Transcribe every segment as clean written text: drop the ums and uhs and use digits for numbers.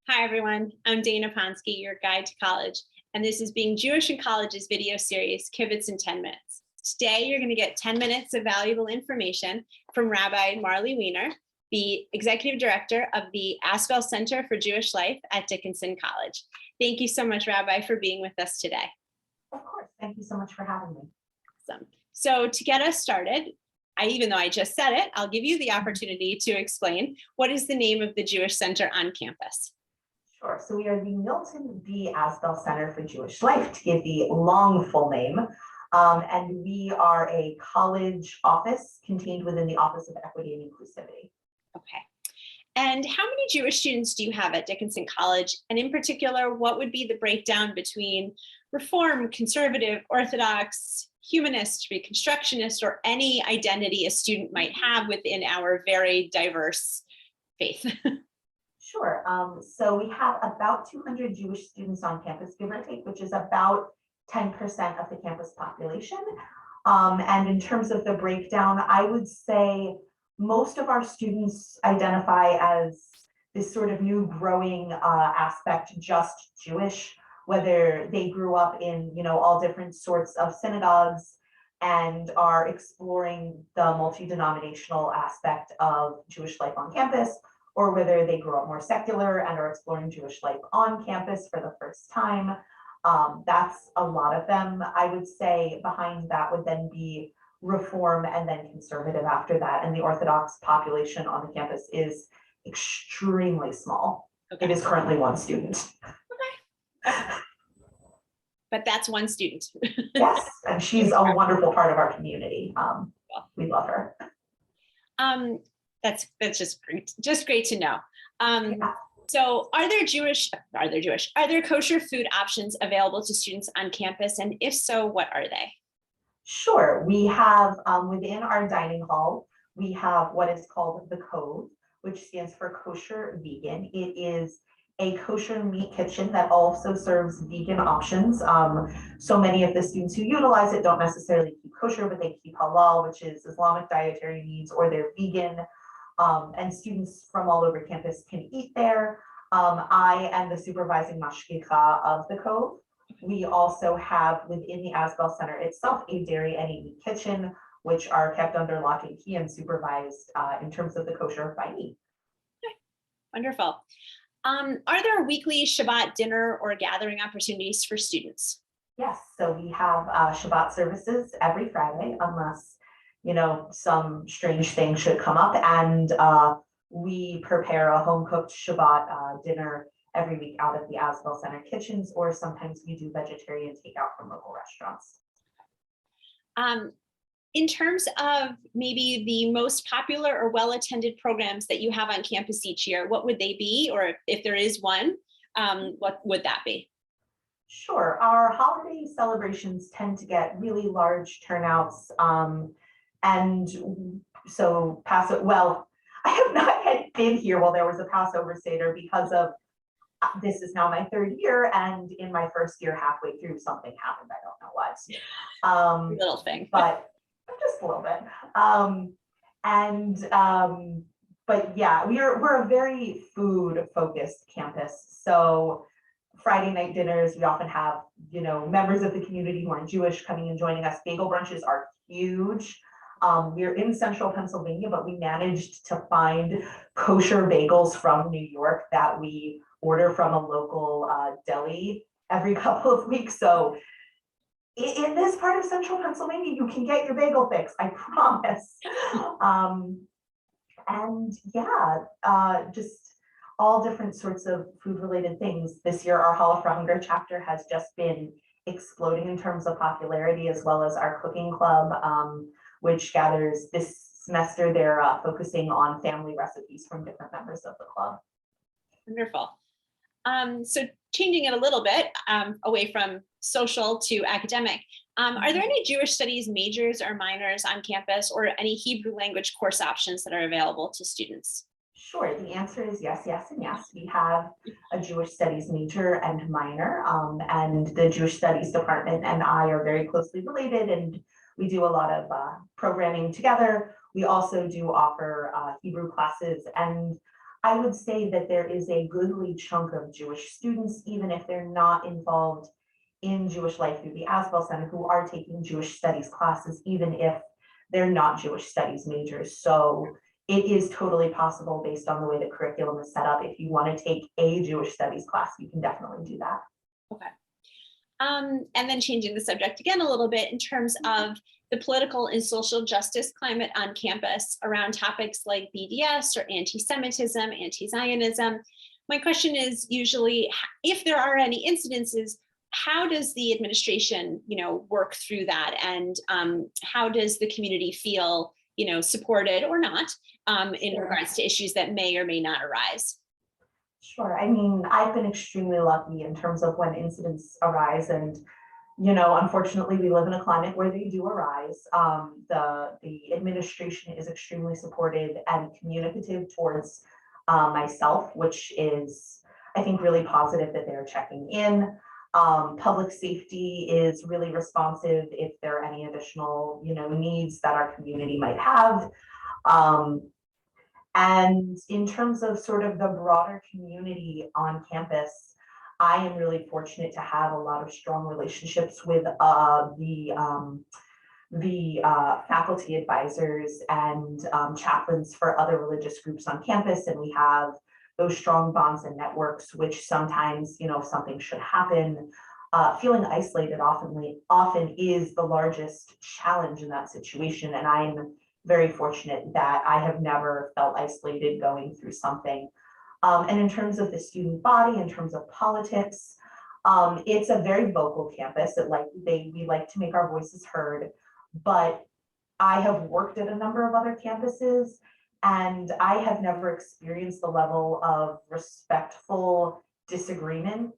Hi, everyone. I'm Dana Ponsky, your guide to college, and this is Being Jewish in College's video series, Kibbutz in 10 Minutes. Today, you're going to get 10 minutes of valuable information from Rabbi Marley Weiner, the Executive Director of the Asbel Center for Jewish Life at Dickinson College. Thank you so much, Rabbi, for being with us today. Of course. Thank you so much for having me. Awesome. So to get us started, even though I just said it, I'll give you the opportunity to explain what is the name of the Jewish Center on campus. Sure. So we are the Milton B. Asbel Center for Jewish Life, to give the long full name. And we are a college office contained within the Office of Equity and Inclusivity. Okay. And how many Jewish students do you have at Dickinson College? And in particular, what would be the breakdown between Reform, Conservative, Orthodox, Humanist, Reconstructionist, or any identity a student might have within our very diverse faith? Sure. So we have about 200 Jewish students on campus, give or take, which is about 10% of the campus population. And in terms of the breakdown, I would say most of our students identify as this sort of new growing aspect, just Jewish, whether they grew up in, all different sorts of synagogues and are exploring the multi-denominational aspect of Jewish life on campus, or whether they grew up more secular and are exploring Jewish life on campus for the first time. That's a lot of them. I would say behind that would then be Reform and then Conservative after that. And the Orthodox population on the campus is extremely small. Okay. It is currently one student. Okay. But that's one student. Yes, and she's a wonderful part of our community. We love her. That's just great to know. Yeah. So are there kosher food options available to students on campus? And if so, what are they? Sure. We have within our dining hall, we have what is called the Cove, which stands for Kosher Vegan. It is a kosher meat kitchen that also serves vegan options. So many of the students who utilize it don't necessarily keep kosher, but they keep halal, which is Islamic dietary needs, or they're vegan. And students from all over campus can eat there. I am the supervising mashgicha of the Cove. We also have within the Asbel Center itself a dairy and a meat kitchen, which are kept under lock and key and supervised in terms of the kosher by me. Okay. Wonderful. Are there weekly Shabbat dinner or gathering opportunities for students? Yes, so we have Shabbat services every Friday, unless some strange thing should come up, and we prepare a home-cooked Shabbat dinner every week out of the Asbel Center kitchens, or sometimes we do vegetarian takeout from local restaurants. In terms of maybe the most popular or well-attended programs that you have on campus each year, what would they be? Or if there is one, what would that be? Sure. Our holiday celebrations tend to get really large turnouts. And so I have not yet been here while there was a Passover Seder because of this is now my third year, and in my first year halfway through something happened. I don't know what. Little thing. But just a little bit. But yeah, we're a very food focused campus. So Friday night dinners, we often have, members of the community who are Jewish coming and joining us. Bagel brunches are huge. We're in central Pennsylvania, but we managed to find kosher bagels from New York that we order from a local deli every couple of weeks. So in this part of central Pennsylvania, you can get your bagel fix, I promise. And yeah, just all different sorts of food related things. This year, our Hall for Hunger chapter has just been exploding in terms of popularity, as well as our cooking club, which gathers this semester. They're focusing on family recipes from different members of the club. Wonderful. So changing it a little bit away from social to academic, are there any Jewish studies majors or minors on campus, or any Hebrew language course options that are available to students? Sure, the answer is yes, yes, and yes. We have a Jewish studies major and minor, and the Jewish studies department and I are very closely related, and we do a lot of programming together. We also do offer Hebrew classes, and I would say that there is a goodly chunk of Jewish students, even if they're not involved in Jewish life through the Asbel Center, who are taking Jewish studies classes, even if they're not Jewish studies majors. So it is totally possible, based on the way the curriculum is set up. If you want to take a Jewish studies class, you can definitely do that. Okay. And then changing the subject again a little bit in terms of the political and social justice climate on campus around topics like BDS or anti-Semitism, anti-Zionism. My question is usually, if there are any incidences, how does the administration, work through that, and how does the community feel, supported or not in regards to issues that may or may not arise? Sure. I mean, I've been extremely lucky in terms of when incidents arise, and unfortunately, we live in a climate where they do arise. The administration is extremely supportive and communicative towards myself, which is, I think, really positive that they're checking in. Public safety is really responsive if there are any additional, needs that our community might have. And in terms of sort of the broader community on campus, I am really fortunate to have a lot of strong relationships with the faculty advisors and chaplains for other religious groups on campus. And we have those strong bonds and networks, which sometimes, if something should happen, feeling isolated often is the largest challenge in that situation. And I'm very fortunate that I have never felt isolated going through something. And in terms of the student body, in terms of politics, it's a very vocal campus. We like to make our voices heard, but I have worked at a number of other campuses, and I have never experienced the level of respectful disagreement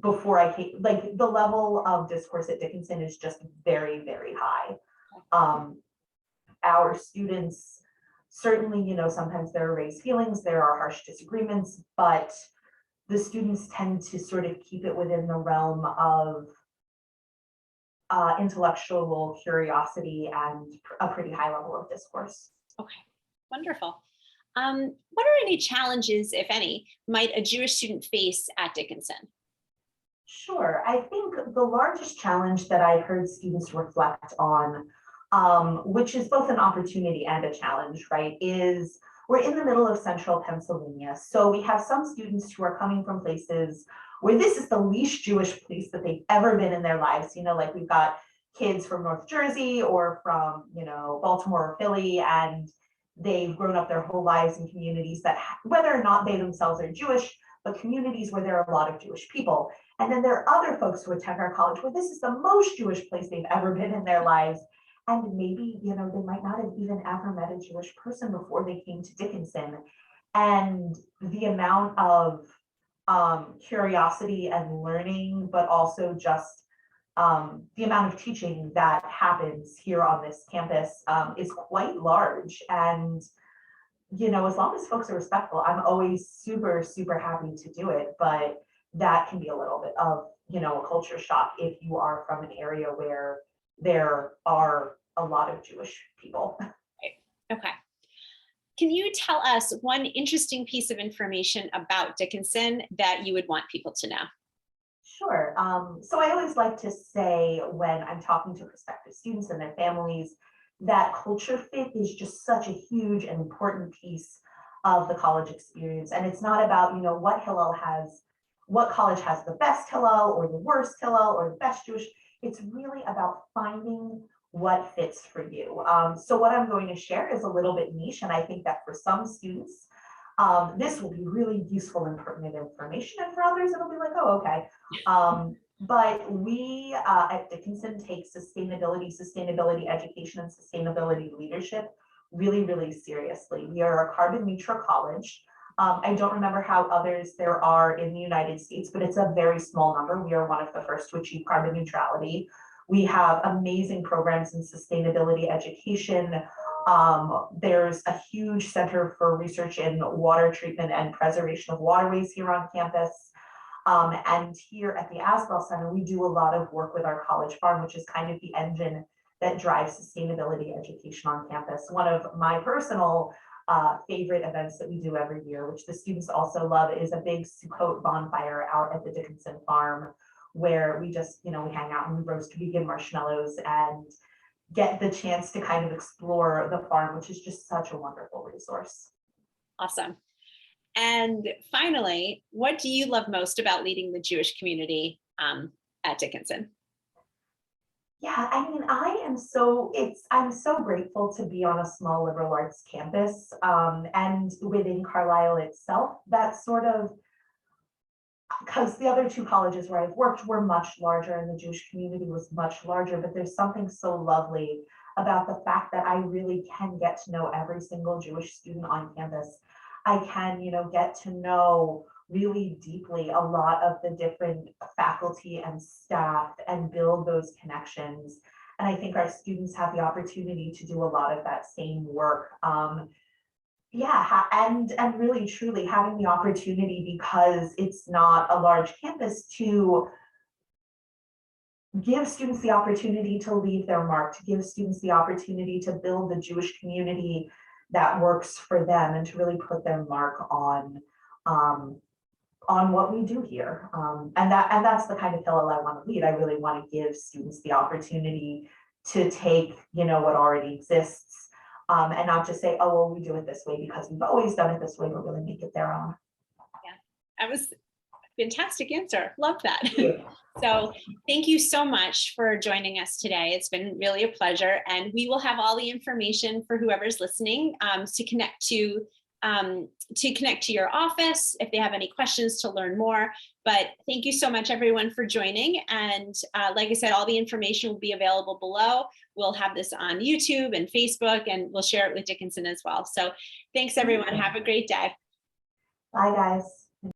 before I came. Like, the level of discourse at Dickinson is just very, very high. Our students, certainly, sometimes there are raised feelings, there are harsh disagreements, but the students tend to sort of keep it within the realm of intellectual curiosity and a pretty high level of discourse. Okay, wonderful. What are any challenges, if any, might a Jewish student face at Dickinson? Sure. I think the largest challenge that I've heard students reflect on, which is both an opportunity and a challenge, right, is we're in the middle of central Pennsylvania. So we have some students who are coming from places where this is the least Jewish place that they've ever been in their lives. Like, we've got kids from North Jersey or from, Baltimore or Philly, and they've grown up their whole lives in communities that, whether or not they themselves are Jewish, but communities where there are a lot of Jewish people. And then there are other folks who attend our college where this is the most Jewish place they've ever been in their lives. And maybe, they might not have even ever met a Jewish person before they came to Dickinson. And the amount of curiosity and learning, but also just the amount of teaching that happens here on this campus is quite large. And, as long as folks are respectful, I'm always super, super happy to do it. But that can be a little bit of, a culture shock if you are from an area where there are a lot of Jewish people. Okay. Can you tell us one interesting piece of information about Dickinson that you would want people to know? Sure. So I always like to say, when I'm talking to prospective students and their families, that culture fit is just such a huge and important piece of the college experience. And it's not about, what college has the best Hillel or the worst Hillel or the best Jewish. It's really about finding what fits for you. So what I'm going to share is a little bit niche, and I think that for some students, this will be really useful and pertinent information, and for others, it'll be like, oh, okay. But we at Dickinson take sustainability education, and sustainability leadership really, really seriously. We are a carbon neutral college. I don't remember how others there are in the United States, but it's a very small number. We are one of the first to achieve carbon neutrality. We have amazing programs in sustainability education. There's a huge center for research in water treatment and preservation of waterways here on campus. And here at the Asbel Center, we do a lot of work with our college farm, which is kind of the engine that drives sustainability education on campus. One of my personal favorite events that we do every year, which the students also love, is a big Sukkot bonfire out at the Dickinson farm, where we just, we hang out and we roast vegan marshmallows and get the chance to kind of explore the farm, which is just such a wonderful resource. Awesome. And finally, what do you love most about leading the Jewish community at Dickinson? Yeah, I mean, I'm so grateful to be on a small liberal arts campus, and within Carlisle itself, that sort of, because the other two colleges where I've worked were much larger and the Jewish community was much larger, but there's something so lovely about the fact that I really can get to know every single Jewish student on campus. I can, get to know really deeply a lot of the different faculty and staff and build those connections. And I think our students have the opportunity to do a lot of that same work. And really truly having the opportunity, because it's not a large campus, to give students the opportunity to leave their mark, to give students the opportunity to build the Jewish community that works for them, and to really put their mark on what we do here. And that's the kind of hill I want to lead. I really want to give students the opportunity to take, what already exists, and not just say, oh, well, we do it this way because we've always done it this way, but really make it their own. Yeah, that was a fantastic answer. Love that. Yeah. So thank you so much for joining us today. It's been really a pleasure. And we will have all the information for whoever's listening to connect to your office if they have any questions to learn more. But thank you so much, everyone, for joining. And like I said, all the information will be available below. We'll have this on YouTube and Facebook, and we'll share it with Dickinson as well. So thanks, everyone. Have a great day. Bye, guys.